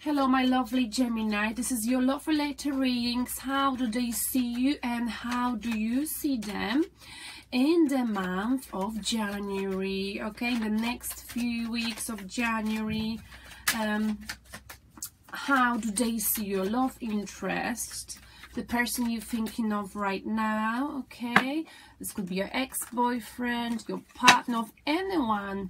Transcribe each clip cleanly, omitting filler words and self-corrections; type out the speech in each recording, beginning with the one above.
Hello my lovely Gemini, this is your love related readings. How do they see you and how do you see them in the month of January? Okay, in the next few weeks of January, how do they see your love interest, the person you're thinking of right now? Okay, this could be your ex-boyfriend, your partner, of anyone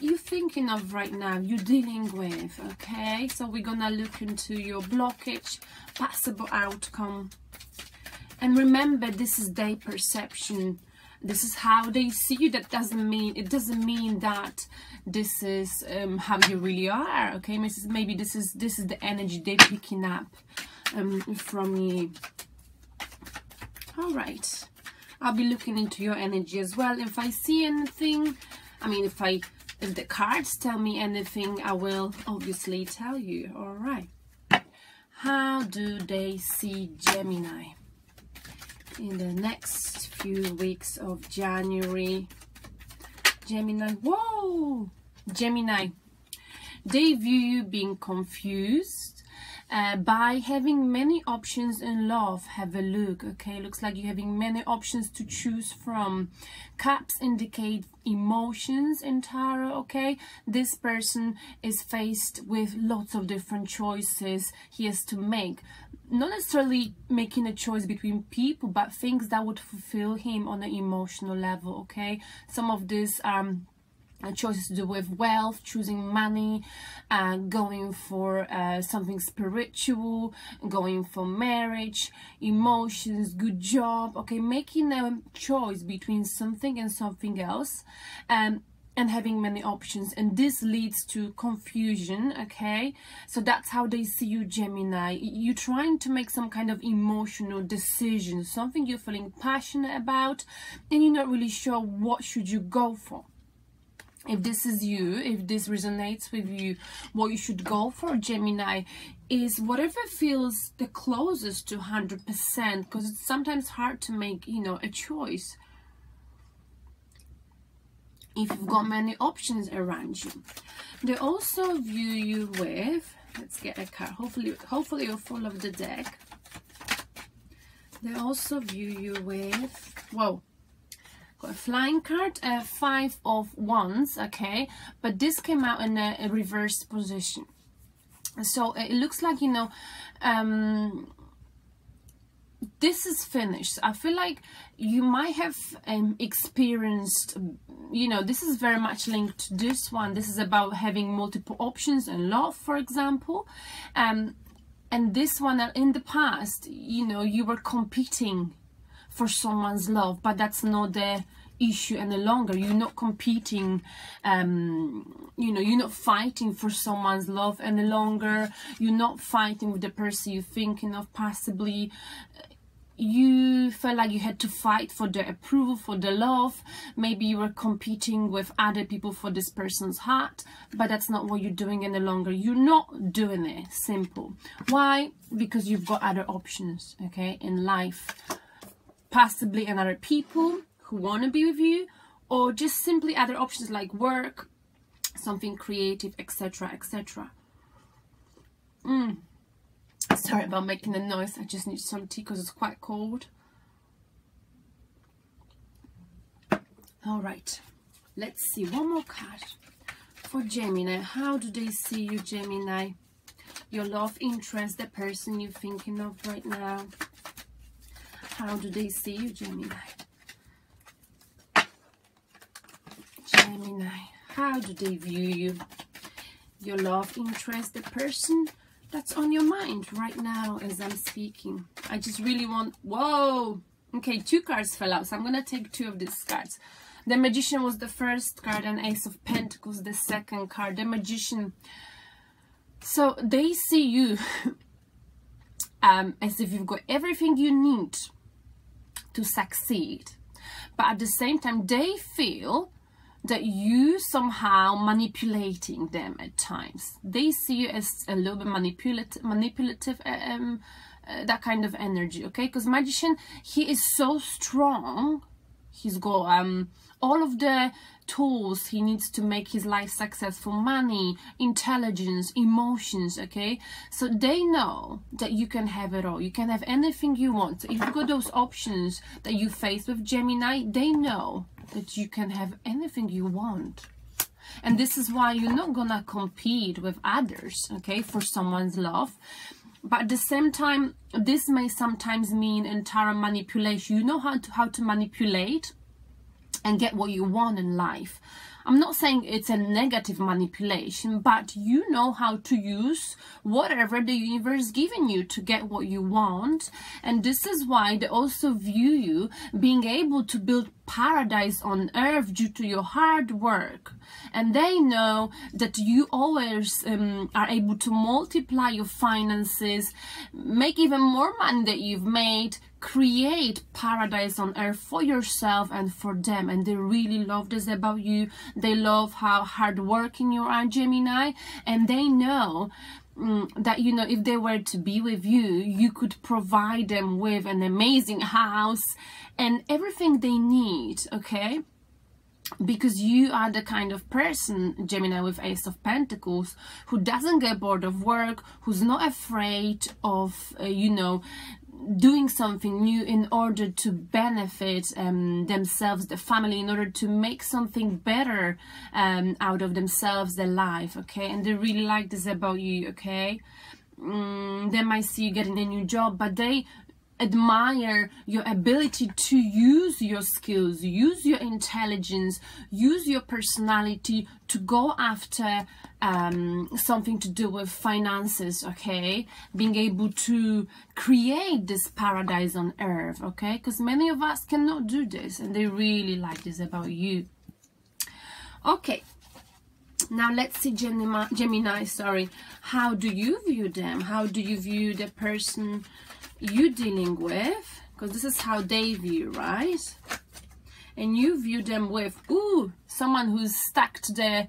you're thinking of right now, you're dealing with. Okay, so we're gonna look into your blockage, possible outcome, and remember, this is their perception, this is how they see you. That doesn't mean that this is how you really are. Okay, maybe this is the energy they're picking up from you. All right, I'll be looking into your energy as well. If I see anything, if the cards tell me anything, I will obviously tell you. All right. How do they see Gemini in the next few weeks of January? Gemini, whoa! Gemini, they view you being confused by having many options in love. Have a look. Okay, looks like you're having many options to choose from. Cups indicate emotions in tarot. Okay, this person is faced with lots of different choices he has to make, not necessarily making a choice between people, but things that would fulfill him on an emotional level. Okay, some of these choices to do with wealth, choosing money, going for something spiritual, going for marriage, emotions, good job. Okay, making a choice between something and something else, and having many options, and this leads to confusion. Okay, so that's how they see you, Gemini. You're trying to make some kind of emotional decision, something you're feeling passionate about, and you're not really sure what should you go for. If this is you, if this resonates with you, what you should go for, Gemini, is whatever feels the closest to 100%, because it's sometimes hard to make, a choice if you've got many options around you. They also view you with, let's get a card, hopefully you're full of the deck. They also view you with, whoa, got a flying card, 5 of Wands. Okay, but this came out in a reversed position, so it looks like this is finished. I feel like you might have experienced, this is very much linked to this one. This is about having multiple options in love, for example, and this one, in the past, you were competing for someone's love, but that's not the issue any longer. You're not competing, you're not fighting for someone's love any longer. You're not fighting with the person you're thinking of. Possibly you felt like you had to fight for the approval, for the love. Maybe you were competing with other people for this person's heart, but that's not what you're doing any longer. You're not doing it. Simple. Why? Because you've got other options, okay, in life. Possibly another people who want to be with you, or just simply other options like work, something creative, etc, etc. Sorry about making a noise, I just need some tea because it's quite cold. All right, let's see one more card for Gemini. How do they see you, Gemini? Your love interest, the person you're thinking of right now. How do they see you, Gemini? Gemini, how do they view you? Your love interest, the person that's on your mind right now as I'm speaking. I just really want, whoa, okay, 2 cards fell out, so I'm gonna take 2 of these cards. The Magician was the first card, and Ace of Pentacles the second card. The Magician, so they see you as if you've got everything you need to succeed, but at the same time they feel that you somehow manipulating them at times. They see you as a little bit manipulative, that kind of energy. Okay, because Magician, he is so strong, he's got all of the tools he needs to make his life successful: money, intelligence, emotions. Okay, so they know that you can have it all. You can have anything you want. So if you've got those options that you face with Gemini, they know that you can have anything you want. And this is why you're not gonna compete with others, okay, for someone's love. But at the same time, this may sometimes mean entire manipulation. You know how to manipulate and get what you want in life. I'm not saying it's a negative manipulation, but you know how to use whatever the universe is giving you to get what you want. And this is why they also view you being able to build paradise on earth due to your hard work. And they know that you always are able to multiply your finances, make even more money that you've made, create paradise on earth for yourself and for them. And they really love this about you. They love how hardworking you are, Gemini, and they know that, you know, if they were to be with you, you could provide them with an amazing house and everything they need, okay? Because you are the kind of person, Gemini with Ace of Pentacles, who doesn't get bored of work, who's not afraid of, you know, doing something new in order to benefit themselves, the family, in order to make something better out of themselves, their life, okay? And they really like this about you, okay? They might see you getting a new job, but they admire your ability to use your skills, use your intelligence, use your personality to go after something to do with finances, okay? Being able to create this paradise on earth, okay? Because many of us cannot do this, and they really like this about you. Okay, now let's see Gemini, sorry, how do you view them? How do you view the person you dealing with? Because this is how they view, right? And you view them with, ooh, someone who's stuck to their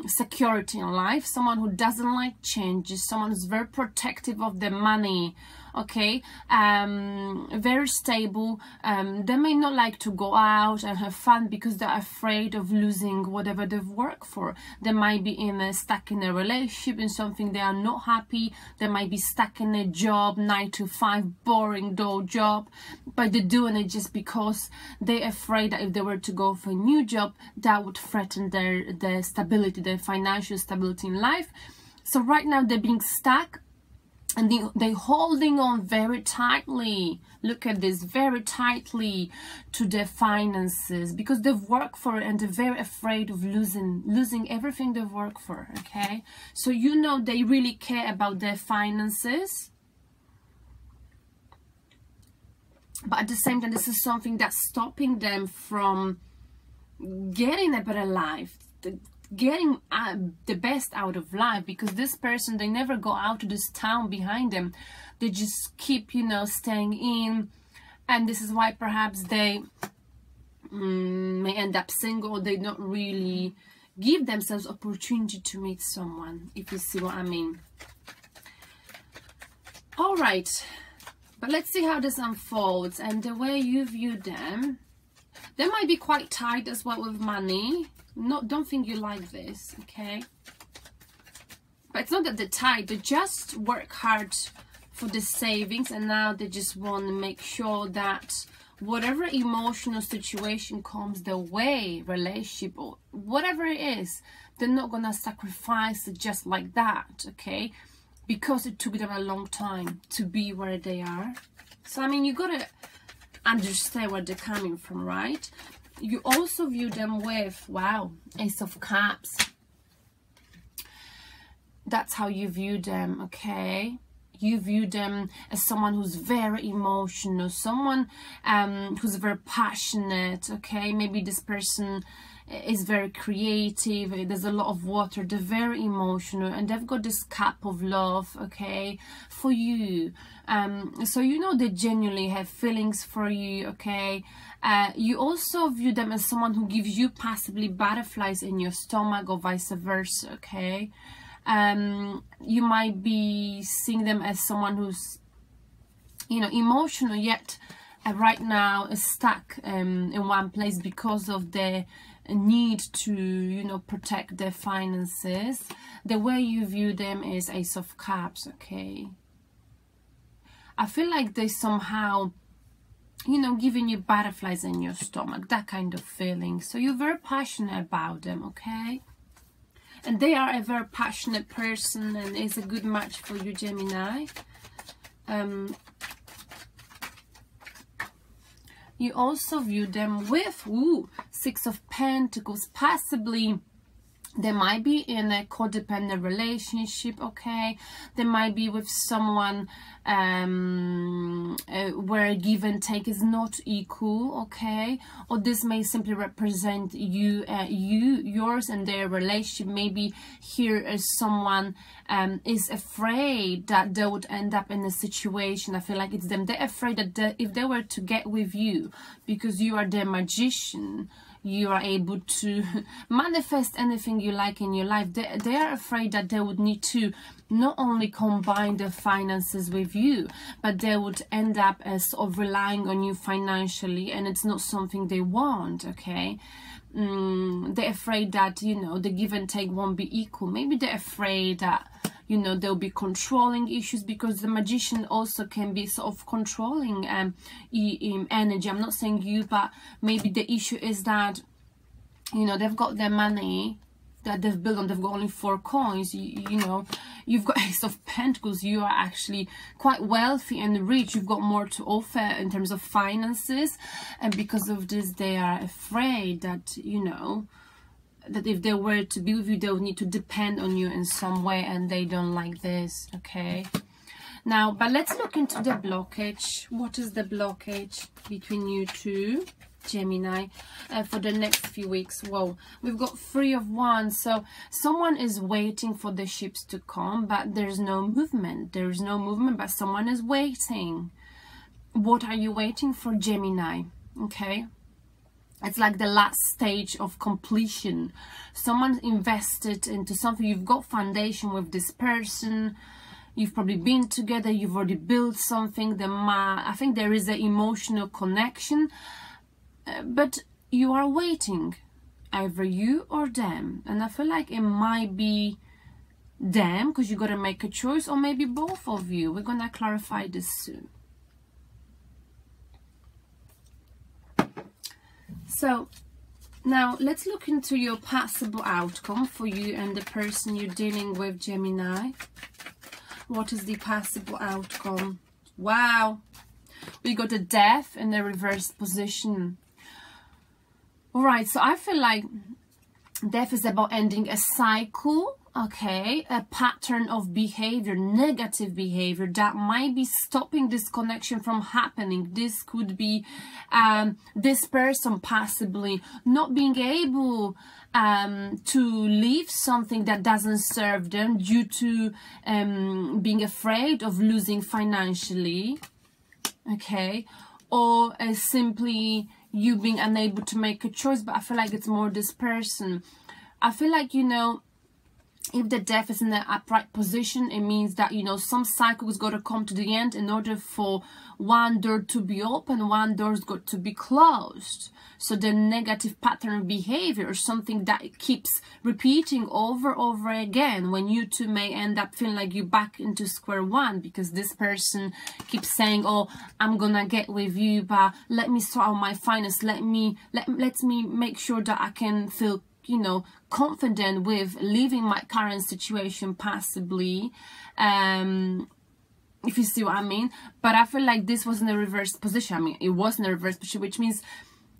security in life, someone who doesn't like changes, someone who's very protective of their money, okay? Very stable. They may not like to go out and have fun because they're afraid of losing whatever they've worked for. They might be stuck in a relationship, in something they are not happy. They might be stuck in a job, 9 to 5, boring dull job, but they're doing it just because they're afraid that if they were to go for a new job, that would threaten their stability, their financial stability in life. So right now they're being stuck, and they're holding on very tightly. Look at this, very tightly to their finances, because they've worked for it and they're very afraid of losing everything they've worked for, okay? So you know they really care about their finances. But at the same time, this is something that's stopping them from getting a better life, getting the best out of life, because this person, they never go out to this town behind them. They just keep, you know, staying in, and this is why perhaps they may end up single. They don't really give themselves opportunity to meet someone, if you see what I mean. All right, but let's see how this unfolds. And the way you view them, they might be quite tight as well with money. Don't think you like this, okay? But it's not that they're tight, they just work hard for the savings, and now they just want to make sure that whatever emotional situation comes their way, relationship or whatever it is, they're not gonna sacrifice it just like that, okay? Because it took them a long time to be where they are. So I mean, you gotta understand where they're coming from, right? You also view them with, wow, Ace of Cups. That's how you view them, okay? You view them as someone who's very emotional, someone who's very passionate, okay? Maybe this person is very creative, there's a lot of water, they're very emotional, and they've got this cup of love, okay, for you. So you know they genuinely have feelings for you, okay? You also view them as someone who gives you possibly butterflies in your stomach, or vice versa, okay? You might be seeing them as someone who's, you know, emotional, yet right now is stuck in one place because of the need to, you know, protect their finances. The way you view them is Ace of Cups, okay? I feel like they somehow, you know, giving you butterflies in your stomach, that kind of feeling. So you're very passionate about them, okay? And they are a very passionate person, and is a good match for you, Gemini. You also view them with, ooh, Six of Pentacles. Possibly they might be in a codependent relationship, okay? They might be with someone where give and take is not equal, okay? Or this may simply represent you, yours and their relationship. Maybe here is someone is afraid that they would end up in a situation. I feel like it's them. They're afraid that if they were to get with you, because you are their magician, you are able to manifest anything you like in your life. They are afraid that they would need to not only combine their finances with you, but they would end up as sort of relying on you financially, and it's not something they want, okay? They're afraid that, you know, the give and take won't be equal. Maybe they're afraid that, you know, there'll be controlling issues, because the magician also can be sort of controlling energy. I'm not saying you, but maybe the issue is that, you know, they've got their money that they've built on, they've got only 4 coins. You know, you've got Ace of Pentacles. You are actually quite wealthy and rich. You've got more to offer in terms of finances, and because of this they are afraid that, you know, that if they were to be with you, they would need to depend on you in some way, and they don't like this, okay? Now, but let's look into the blockage. What is the blockage between you two, Gemini, for the next few weeks? Whoa, we've got 3 of Wands. So someone is waiting for the ships to come, but there's no movement. There is no movement, but someone is waiting. What are you waiting for, Gemini? Okay, it's like the last stage of completion. Someone invested into something. You've got foundation with this person. You've probably been together. You've already built something. I think there is an emotional connection, but you are waiting, either you or them. And I feel like it might be them, because you got to make a choice, or maybe both of you. We're gonna clarify this soon. So now let's look into your possible outcome for you and the person you're dealing with, Gemini. What is the possible outcome? Wow, we got a Death in the reverse position. All right, so I feel like Death is about ending a cycle, okay, a pattern of behavior, negative behavior that might be stopping this connection from happening. This could be this person possibly not being able to leave something that doesn't serve them due to being afraid of losing financially, okay, or simply you being unable to make a choice. But I feel like it's more this person. I feel like, you know, if the Death is in the upright position, it means that, you know, some cycle's got to come to the end in order for one door to be open, one door's got to be closed. So the negative pattern of behavior or something that keeps repeating over again, when you two may end up feeling like you're back into square one, because this person keeps saying, oh, I'm gonna get with you, but let me sort out my finance, let me make sure that I can feel, you know, confident with leaving my current situation, possibly, if you see what I mean. But I feel like this was in a reverse position. I mean, it was in a reverse position, which means,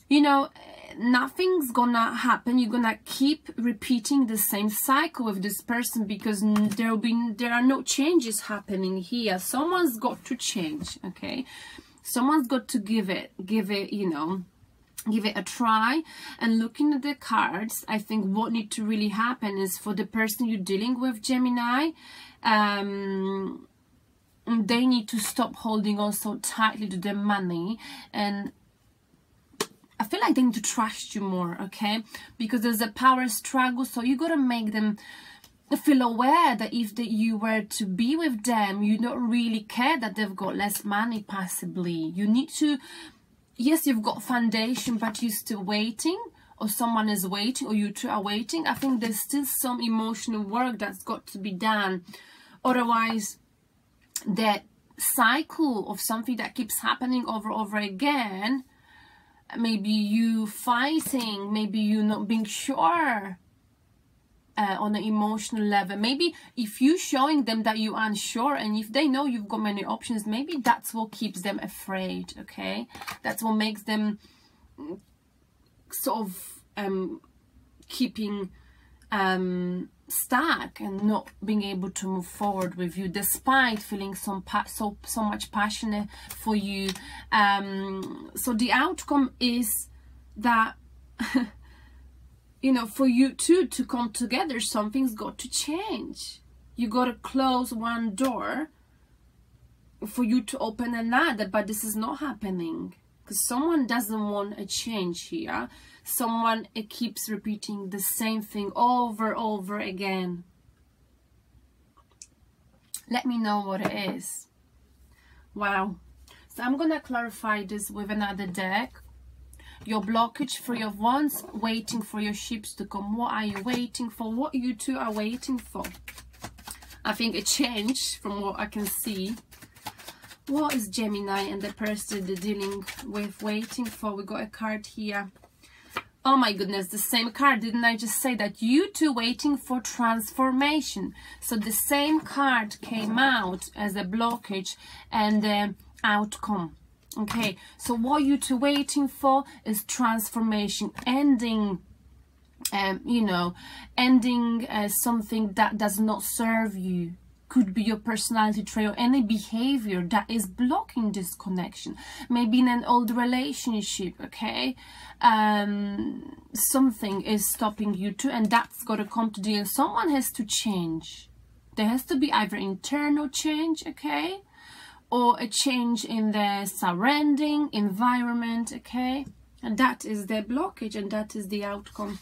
you know, nothing's gonna happen. You're gonna keep repeating the same cycle with this person, because there are no changes happening here. Someone's got to change, okay? Someone's got to give it, you know, give it a try. And looking at the cards, I think what needs to really happen is for the person you're dealing with, Gemini, they need to stop holding on so tightly to their money, and I feel like they need to trust you more, okay? Because there's a power struggle, so you got to make them feel aware that if you were to be with them, you don't really care that they've got less money, possibly. You need to yes, you've got foundation, but you're still waiting, or someone is waiting, or you two are waiting. I think there's still some emotional work that's got to be done. Otherwise, that cycle of something that keeps happening over again, maybe you fighting, maybe you not being sure on an emotional level. Maybe if you showing them that you're unsure, and if they know you've got many options, maybe that's what keeps them afraid. Okay, that's what makes them sort of keeping stuck and not being able to move forward with you, despite feeling so much passion for you. So the outcome is that you know, for you two to come together, something's got to change. You got to close one door for you to open another, but this is not happening because someone doesn't want a change here. Someone keeps repeating the same thing over again. Let me know what it is. Wow. So I'm gonna clarify this with another deck. Your blockage, 3 of Wands, waiting for your ships to come. What are you waiting for? What you two are waiting for? I think a change from what I can see. What is Gemini and the person they're dealing with waiting for? We got a card here. Oh my goodness, the same card. Didn't I just say that? You two waiting for transformation. So the same card came out as a blockage and the outcome. Okay, so what you two waiting for is transformation, ending, you know, ending something that does not serve you. Could be your personality trait or any behavior that is blocking this connection. Maybe in an old relationship, okay? Something is stopping you two, and that's got to come to the end. Someone has to change. There has to be either internal change, okay? Or a change in the surrounding environment, okay? And that is the blockage, and that is the outcome.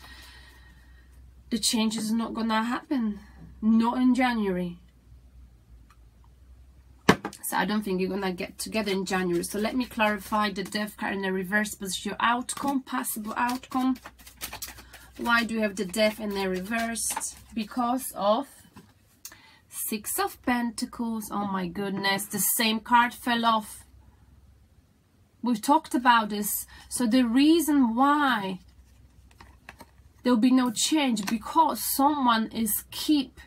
The change is not gonna happen. Not in January. So I don't think you're gonna get together in January. So let me clarify the Death card in the reverse position. Your outcome, possible outcome. Why do you have the Death in the reversed? Because of 6 of Pentacles. Oh my goodness, the same card fell off. We've talked about this. So the reason why there'll be no change, because someone is keep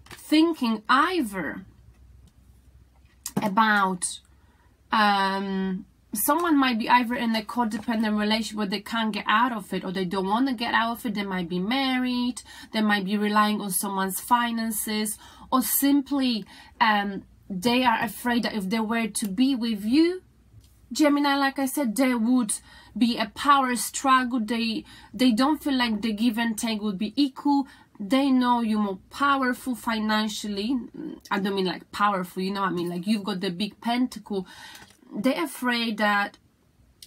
thinking either about someone might be either in a codependent relationship where they can't get out of it, or they don't want to get out of it. They might be married, they might be relying on someone's finances, or simply they are afraid that if they were to be with you, Gemini, like I said, there would be a power struggle. They don't feel like the give and take would be equal. They know you're more powerful financially. I don't mean like powerful, you know what I mean? Like you've got the big pentacle. They're afraid that,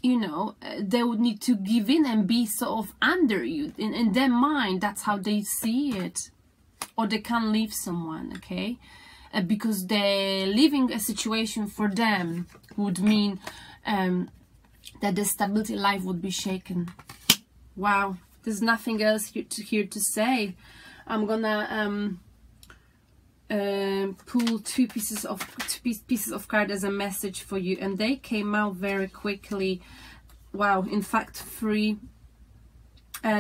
you know, they would need to give in and be sort of under you. In their mind, that's how they see it. Or they can't leave someone, okay? Because they're leaving a situation for them would mean that the stability of life would be shaken. Wow, there's nothing else here to say. I'm gonna pull two pieces of card as a message for you, and they came out very quickly. Wow, in fact 3.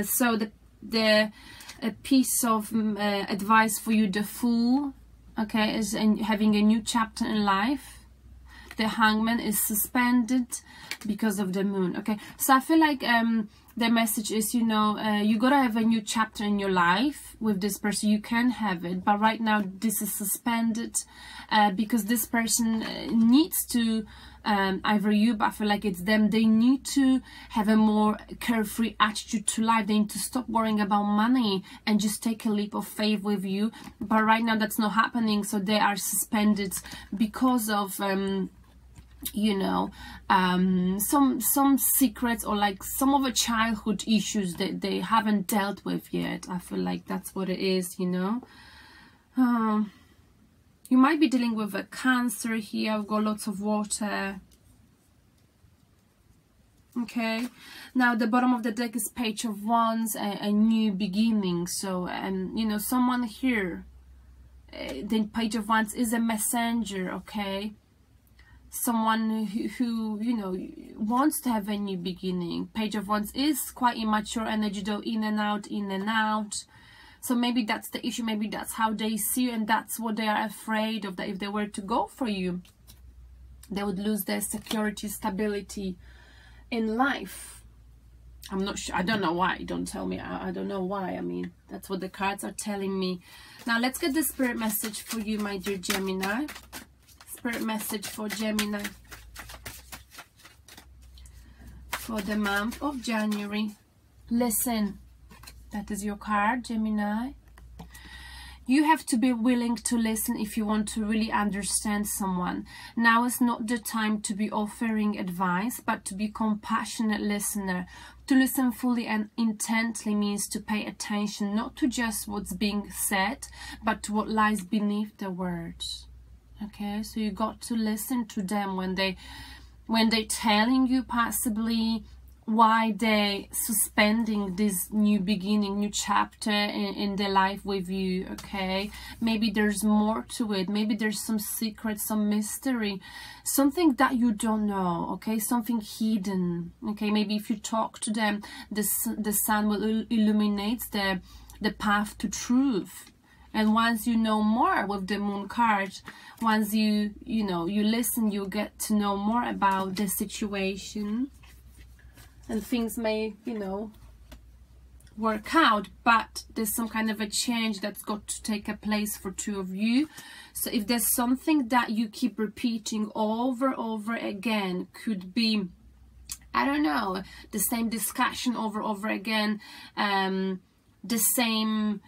So the piece of advice for you, the Fool, okay, is having a new chapter in life. The Hangman is suspended because of the Moon, okay? So I feel like the message is, you know, you gotta have a new chapter in your life with this person. You can have it, but right now this is suspended because this person needs to, either you, but I feel like it's them, they need to have a more carefree attitude to life. They need to stop worrying about money and just take a leap of faith with you. But right now that's not happening, so they are suspended because of you know, some secrets, or like some of the childhood issues that they haven't dealt with yet. I feel like that's what it is, you know. You might be dealing with a Cancer here. I've got lots of water. Okay, now the bottom of the deck is Page of Wands, a new beginning. So you know, someone here, the Page of Wands is a messenger. Okay, someone who you know wants to have a new beginning. Page of Wands is quite immature energy, though, in and out, in and out. So maybe that's the issue, maybe that's how they see you, and that's what they are afraid of, that if they were to go for you, they would lose their security, stability in life. I'm not sure, I don't know why, don't tell me, I don't know why. I mean, that's what the cards are telling me. Now let's get the spirit message for you, my dear Gemini. Spirit message for Gemini for the month of January. Listen, that is your card, Gemini. You have to be willing to listen if you want to really understand someone. Now is not the time to be offering advice, but to be a compassionate listener. To listen fully and intently means to pay attention, not to just what's being said, but to what lies beneath the words. Okay, so you got to listen to them when they're telling you possibly why they suspending this new beginning, new chapter in their life with you. Okay, maybe there's more to it, maybe there's some secret, some mystery, something that you don't know. Okay, something hidden. Okay, maybe if you talk to them, the sun will illuminate the path to truth. And once you know more with the Moon card, once you know, you listen, you get to know more about the situation, and things may, you know, work out. But there's some kind of a change that's got to take a place for two of you. So if there's something that you keep repeating over again, could be, I don't know, the same discussion over again, the same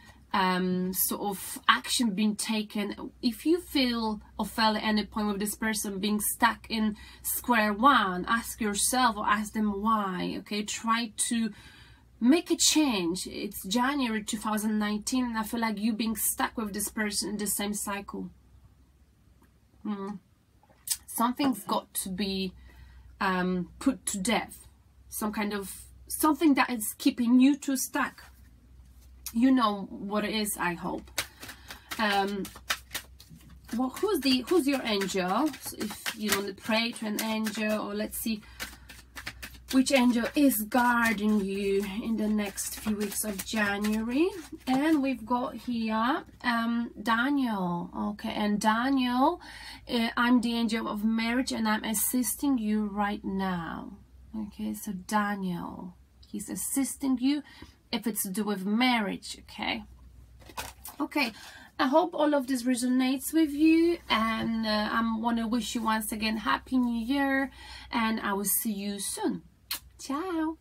sort of action being taken. If you feel or felt at any point with this person being stuck in square one, ask yourself or ask them why. Okay, try to make a change. It's January 2019 and I feel like you being stuck with this person in the same cycle. Something's got to be put to death. Some kind of something that is keeping you two stuck. You know what it is, I hope. Well, who's your angel? So if you want to pray to an angel, or let's see which angel is guarding you in the next few weeks of January. And we've got here Daniel. Okay, and Daniel, I'm the angel of marriage and I'm assisting you right now. Okay, so Daniel, he's assisting you if it's to do with marriage. Okay, okay, I hope all of this resonates with you, and I want to wish you once again Happy New Year, and I will see you soon. Ciao.